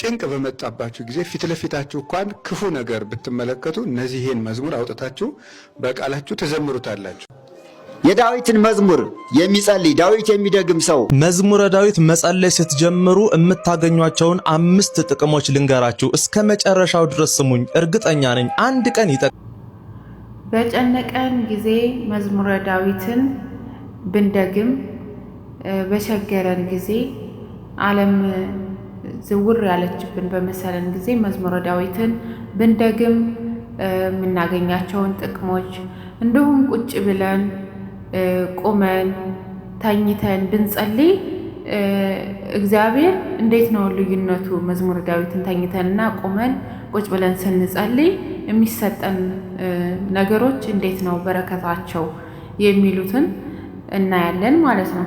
ጭንቅ በመጣባችሁ ጊዜ ፊት ለፊታችሁ እንኳን ክፉ ነገር ብትመለከቱ እነዚህን መዝሙር አውጥታችሁ በቃላችሁ ተዘምሩታላችሁ። የዳዊትን መዝሙር የሚጸልይ ዳዊት የሚደግም ሰው መዝሙረ ዳዊት መጸለይ ስትጀምሩ የምታገኟቸውን 5 ጥቅሞች ልንገራችሁ። እስከ መጨረሻው ድረስ ስሙኝ፣ እርግጠኛ ነኝ አንድ ቀን ይጠቅማል። በጨነቀን ጊዜ መዝሙረ ዳዊትን ብንደግም፣ በቸገረን ጊዜ ዓለም ዝውር ያለችብን በመሰለን ጊዜ መዝሙረ ዳዊትን ብንደግም የምናገኛቸውን ጥቅሞች እንዲሁም ቁጭ ብለን ቁመን ተኝተን ብንጸልይ እግዚአብሔር እንዴት ነው ልዩነቱ? መዝሙረ ዳዊትን ተኝተንና ቁመን ቁጭ ብለን ስንጸልይ የሚሰጠን ነገሮች እንዴት ነው በረከታቸው የሚሉትን እናያለን ማለት ነው።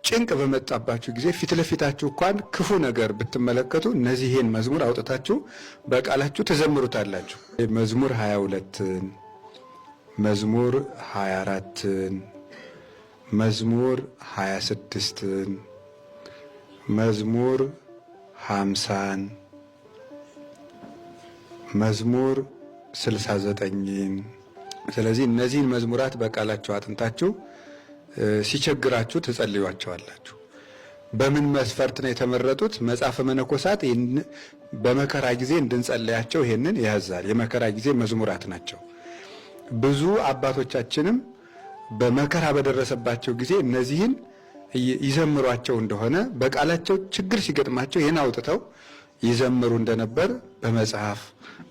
ጭንቅ በመጣባችሁ ጊዜ ፊት ለፊታችሁ እንኳን ክፉ ነገር ብትመለከቱ እነዚህን መዝሙር አውጥታችሁ በቃላችሁ ተዘምሩታላችሁ። መዝሙር 22ን፣ መዝሙር 24ን፣ መዝሙር 26ን፣ መዝሙር 50ን፣ መዝሙር 69ን። ስለዚህ እነዚህን መዝሙራት በቃላችሁ አጥንታችሁ ሲቸግራችሁ ትጸልዩዋቸዋላችሁ። በምን መስፈርት ነው የተመረጡት? መጽሐፈ መነኮሳት በመከራ ጊዜ እንድንጸልያቸው ይሄንን ያዛል። የመከራ ጊዜ መዝሙራት ናቸው። ብዙ አባቶቻችንም በመከራ በደረሰባቸው ጊዜ እነዚህን ይዘምሯቸው እንደሆነ በቃላቸው ችግር ሲገጥማቸው ይህን አውጥተው ይዘምሩ እንደነበር በመጽሐፍ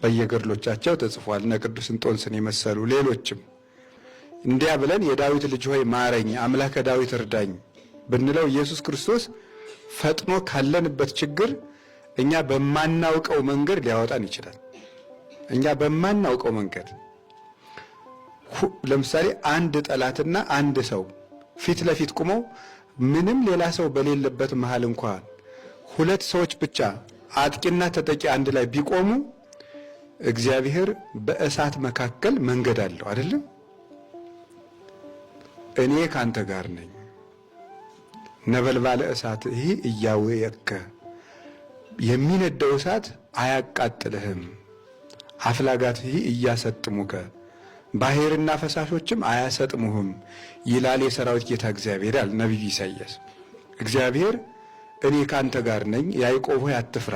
በየገድሎቻቸው ተጽፏል። እነ ቅዱስ እንጦንስን የመሰሉ ሌሎችም እንዲያ ብለን የዳዊት ልጅ ሆይ ማረኝ፣ አምላከ ዳዊት እርዳኝ ብንለው ኢየሱስ ክርስቶስ ፈጥኖ ካለንበት ችግር እኛ በማናውቀው መንገድ ሊያወጣን ይችላል። እኛ በማናውቀው መንገድ ለምሳሌ አንድ ጠላትና አንድ ሰው ፊት ለፊት ቆመው ምንም ሌላ ሰው በሌለበት መሃል እንኳን 2 ሰዎች ብቻ አጥቂና ተጠቂ አንድ ላይ ቢቆሙ እግዚአብሔር በእሳት መካከል መንገድ አለው አይደለም? እኔ ካንተ ጋር ነኝ፣ ነበልባለ እሳት ይህ እያወየከ የሚነደው እሳት አያቃጥልህም፣ አፍላጋት ይህ እያሰጥሙከ ባህርና ፈሳሾችም አያሰጥሙህም ይላል የሰራዊት ጌታ እግዚአብሔር ያል ነቢዩ ኢሳይያስ። እግዚአብሔር እኔ ካንተ ጋር ነኝ፣ ያዕቆብ ሆይ አትፍራ፣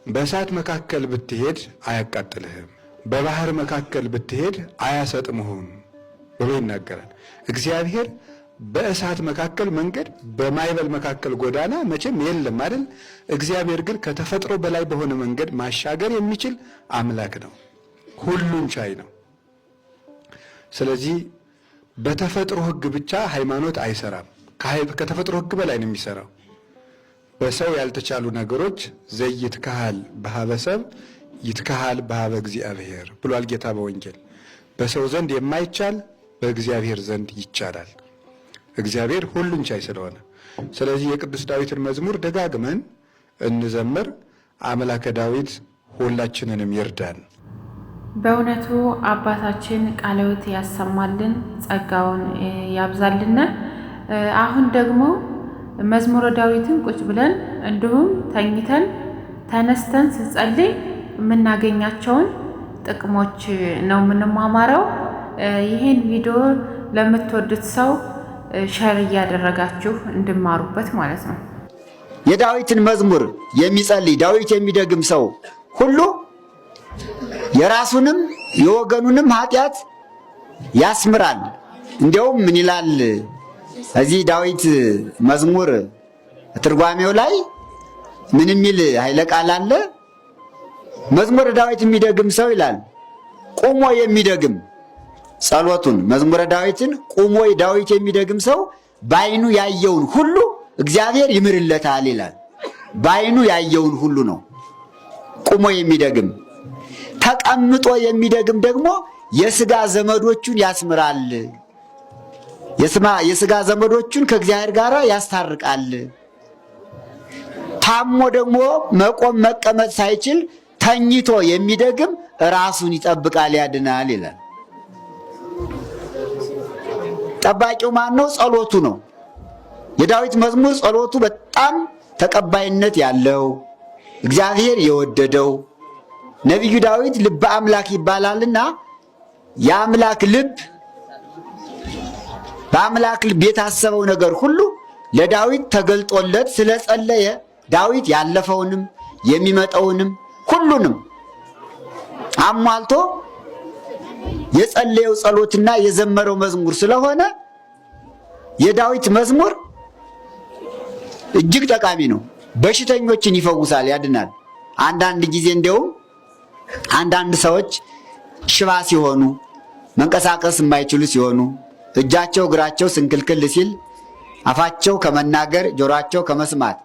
በእሳት መካከል ብትሄድ አያቃጥልህም፣ በባህር መካከል ብትሄድ አያሰጥሙህም ብሎ ይናገራል። እግዚአብሔር በእሳት መካከል መንገድ፣ በማይበል መካከል ጎዳና መቼም የለም አይደል? እግዚአብሔር ግን ከተፈጥሮ በላይ በሆነ መንገድ ማሻገር የሚችል አምላክ ነው፣ ሁሉን ቻይ ነው። ስለዚህ በተፈጥሮ ሕግ ብቻ ሃይማኖት አይሰራም። ከተፈጥሮ ሕግ በላይ ነው የሚሰራው። በሰው ያልተቻሉ ነገሮች ዘይትከሃል በሀበ ሰብ ይትከሃል በሀበ እግዚአብሔር ብሏል ጌታ በወንጌል። በሰው ዘንድ የማይቻል በእግዚአብሔር ዘንድ ይቻላል። እግዚአብሔር ሁሉን ቻይ ስለሆነ፣ ስለዚህ የቅዱስ ዳዊትን መዝሙር ደጋግመን እንዘምር። አምላከ ዳዊት ሁላችንንም ይርዳን። በእውነቱ አባታችን ቃለ ሕይወት ያሰማልን፣ ጸጋውን ያብዛልን። አሁን ደግሞ መዝሙረ ዳዊትን ቁጭ ብለን እንዲሁም ተኝተን ተነስተን ስንጸልይ የምናገኛቸውን ጥቅሞች ነው የምንማማረው። ይህን ቪዲዮ ለምትወዱት ሰው ሸር እያደረጋችሁ እንድማሩበት ማለት ነው። የዳዊትን መዝሙር የሚጸልይ ዳዊት የሚደግም ሰው ሁሉ የራሱንም የወገኑንም ኃጢአት ያስምራል። እንዲያውም ምን ይላል እዚህ ዳዊት መዝሙር ትርጓሜው ላይ ምን የሚል ኃይለ ቃል አለ? መዝሙረ ዳዊት የሚደግም ሰው ይላል ቁሞ የሚደግም ጸሎቱን መዝሙረ ዳዊትን ቁሞ ዳዊት የሚደግም ሰው በዓይኑ ያየውን ሁሉ እግዚአብሔር ይምርለታል ይላል። በዓይኑ ያየውን ሁሉ ነው ቁሞ የሚደግም። ተቀምጦ የሚደግም ደግሞ የሥጋ ዘመዶቹን ያስምራል፣ የሥጋ ዘመዶቹን ከእግዚአብሔር ጋር ያስታርቃል። ታሞ ደግሞ መቆም መቀመጥ ሳይችል ተኝቶ የሚደግም ራሱን ይጠብቃል፣ ያድናል ይላል። ጠባቂው ማን ነው? ጸሎቱ ነው። የዳዊት መዝሙር ጸሎቱ በጣም ተቀባይነት ያለው እግዚአብሔር የወደደው ነቢዩ ዳዊት ልበ አምላክ ይባላልና የአምላክ ልብ በአምላክ ልብ የታሰበው ነገር ሁሉ ለዳዊት ተገልጦለት ስለጸለየ ዳዊት ያለፈውንም የሚመጣውንም ሁሉንም አሟልቶ የጸለየው ጸሎትና የዘመረው መዝሙር ስለሆነ የዳዊት መዝሙር እጅግ ጠቃሚ ነው። በሽተኞችን ይፈውሳል፣ ያድናል። አንዳንድ ጊዜ እንደውም አንዳንድ ሰዎች ሽባ ሲሆኑ መንቀሳቀስ የማይችሉ ሲሆኑ እጃቸው እግራቸው ስንክልክል ሲል አፋቸው ከመናገር ጆሮአቸው ከመስማት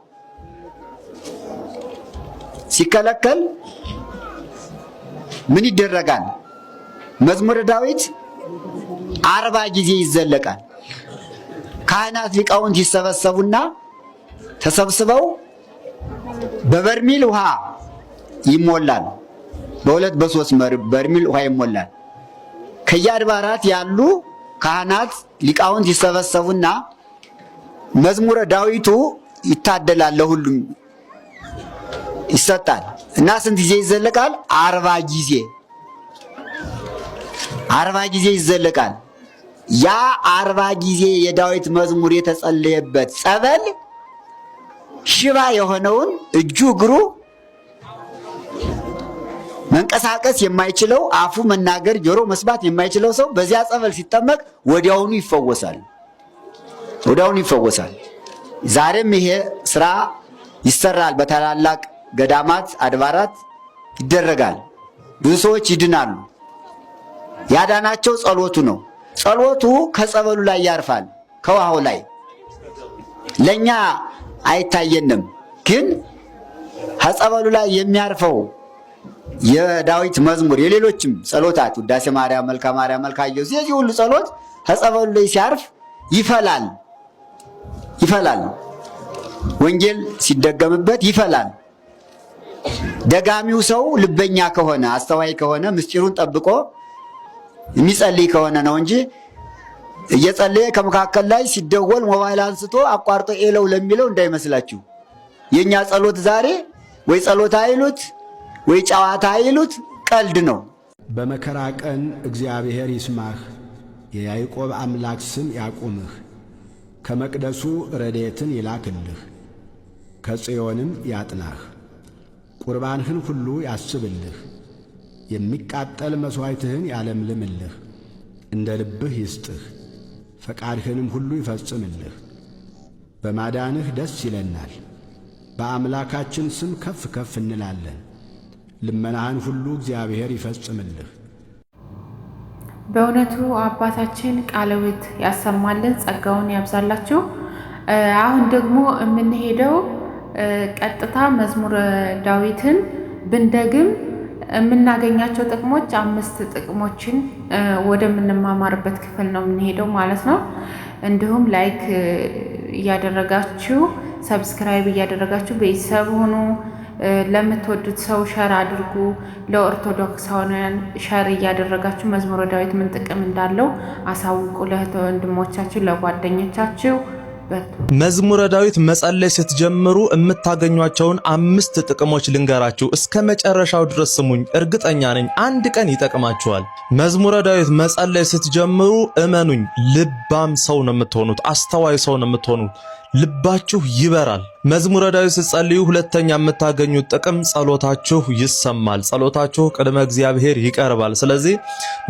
ሲከለከል ምን ይደረጋል? መዝሙረ ዳዊት 40 ጊዜ ይዘለቃል። ካህናት ሊቃውንት ይሰበሰቡና ተሰብስበው በበርሚል ውሃ ይሞላል። በሁለት በሶስት በርሚል ውሃ ይሞላል። ከየአድባራት ያሉ ካህናት ሊቃውንት ይሰበሰቡና መዝሙረ ዳዊቱ ይታደላል፣ ለሁሉም ይሰጣል። እና ስንት ጊዜ ይዘለቃል? 40 ጊዜ 40 ጊዜ ይዘለቃል። ያ 40 ጊዜ የዳዊት መዝሙር የተጸለየበት ጸበል ሽባ የሆነውን እጁ እግሩ መንቀሳቀስ የማይችለው አፉ መናገር ጆሮ መስማት የማይችለው ሰው በዚያ ጸበል ሲጠመቅ ወዲያውኑ ይፈወሳል። ወዲያውኑ ይፈወሳል። ዛሬም ይሄ ስራ ይሰራል። በታላላቅ ገዳማት አድባራት ይደረጋል። ብዙ ሰዎች ይድናሉ። ያዳናቸው ጸሎቱ ነው። ጸሎቱ ከጸበሉ ላይ ያርፋል፣ ከውሃው ላይ ለኛ አይታየንም። ግን ከጸበሉ ላይ የሚያርፈው የዳዊት መዝሙር የሌሎችም ጸሎታት ውዳሴ ማርያም፣ መልካ ማርያም፣ መልካ ኢየሱስ የዚህ ሁሉ ጸሎት ከጸበሉ ላይ ሲያርፍ ይፈላል። ወንጌል ሲደገምበት ይፈላል። ደጋሚው ሰው ልበኛ ከሆነ አስተዋይ ከሆነ ምስጢሩን ጠብቆ የሚጸልይ ከሆነ ነው እንጂ እየጸለየ ከመካከል ላይ ሲደወል ሞባይል አንስቶ አቋርጦ ኤለው ለሚለው እንዳይመስላችሁ። የኛ ጸሎት ዛሬ ወይ ጸሎት አይሉት ወይ ጨዋታ አይሉት ቀልድ ነው። በመከራ ቀን እግዚአብሔር ይስማህ፣ የያዕቆብ አምላክ ስም ያቁምህ። ከመቅደሱ ረድኤትን ይላክልህ፣ ከጽዮንም ያጥናህ። ቁርባንህን ሁሉ ያስብልህ፣ የሚቃጠል መሥዋዕትህን ያለምልምልህ። እንደ ልብህ ይስጥህ፣ ፈቃድህንም ሁሉ ይፈጽምልህ። በማዳንህ ደስ ይለናል፣ በአምላካችን ስም ከፍ ከፍ እንላለን። ልመናህን ሁሉ እግዚአብሔር ይፈጽምልህ። በእውነቱ አባታችን ቃለ ሕይወት ያሰማልን፣ ጸጋውን ያብዛላችሁ። አሁን ደግሞ የምንሄደው ቀጥታ መዝሙረ ዳዊትን ብንደግም የምናገኛቸው ጥቅሞች 5 ጥቅሞችን ወደምንማማርበት ክፍል ነው የምንሄደው ማለት ነው። እንዲሁም ላይክ እያደረጋችሁ ሰብስክራይብ እያደረጋችሁ ቤተሰብ ሆኑ። ለምትወዱት ሰው ሸር አድርጉ። ለኦርቶዶክሳውያን ሸር እያደረጋችሁ መዝሙረ ዳዊት ምን ጥቅም እንዳለው አሳውቁ። ለእህት ወንድሞቻችሁ፣ ለጓደኞቻችሁ። መዝሙረ ዳዊት መጸለይ ስትጀምሩ የምታገኟቸውን 5 ጥቅሞች ልንገራችሁ። እስከ መጨረሻው ድረስ ስሙኝ፣ እርግጠኛ ነኝ አንድ ቀን ይጠቅማችኋል። መዝሙረ ዳዊት መጸለይ ስትጀምሩ እመኑኝ፣ ልባም ሰው ነው የምትሆኑት፣ አስተዋይ ሰው ነው የምትሆኑት። ልባችሁ ይበራል። መዝሙረ ዳዊት ስትጸልዩ ሁለተኛ የምታገኙት ጥቅም ጸሎታችሁ ይሰማል። ጸሎታችሁ ቅድመ እግዚአብሔር ይቀርባል። ስለዚህ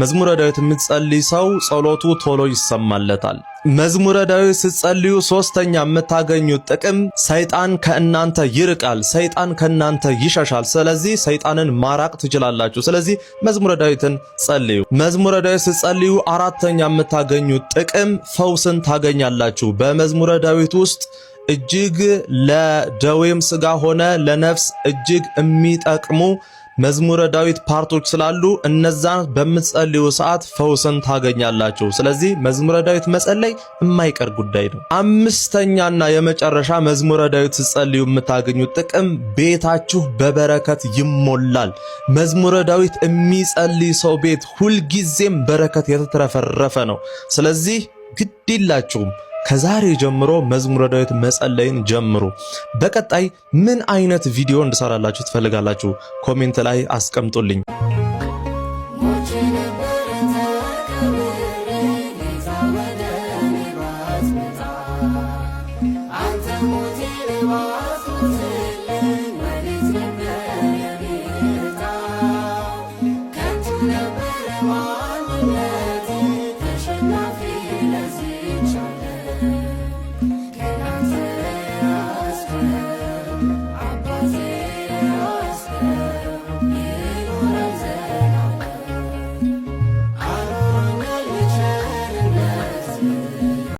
መዝሙረ ዳዊት የምትጸልይ ሰው ጸሎቱ ቶሎ ይሰማለታል። መዝሙረ ዳዊት ስትጸልዩ ሶስተኛ የምታገኙት ጥቅም ሰይጣን ከእናንተ ይርቃል፣ ሰይጣን ከእናንተ ይሸሻል። ስለዚህ ሰይጣንን ማራቅ ትችላላችሁ። ስለዚህ መዝሙረ ዳዊትን ጸልዩ። መዝሙረ ዳዊት ስትጸልዩ አራተኛ የምታገኙት ጥቅም ፈውስን ታገኛላችሁ። በመዝሙረ ዳዊት ውስጥ እጅግ ለደዌም ሥጋ ሆነ ለነፍስ እጅግ የሚጠቅሙ መዝሙረ ዳዊት ፓርቶች ስላሉ እነዛን በምትጸልዩ ሰዓት ፈውስን ታገኛላችሁ። ስለዚህ መዝሙረ ዳዊት መጸለይ የማይቀር ጉዳይ ነው። አምስተኛና የመጨረሻ መዝሙረ ዳዊት ስትጸልዩ የምታገኙት ጥቅም ቤታችሁ በበረከት ይሞላል። መዝሙረ ዳዊት የሚጸልይ ሰው ቤት ሁልጊዜም በረከት የተትረፈረፈ ነው። ስለዚህ ግድ ይላችሁም ከዛሬ ጀምሮ መዝሙረ ዳዊት መጸለይን ጀምሩ። በቀጣይ ምን አይነት ቪዲዮ እንድሰራላችሁ ትፈልጋላችሁ? ኮሜንት ላይ አስቀምጡልኝ።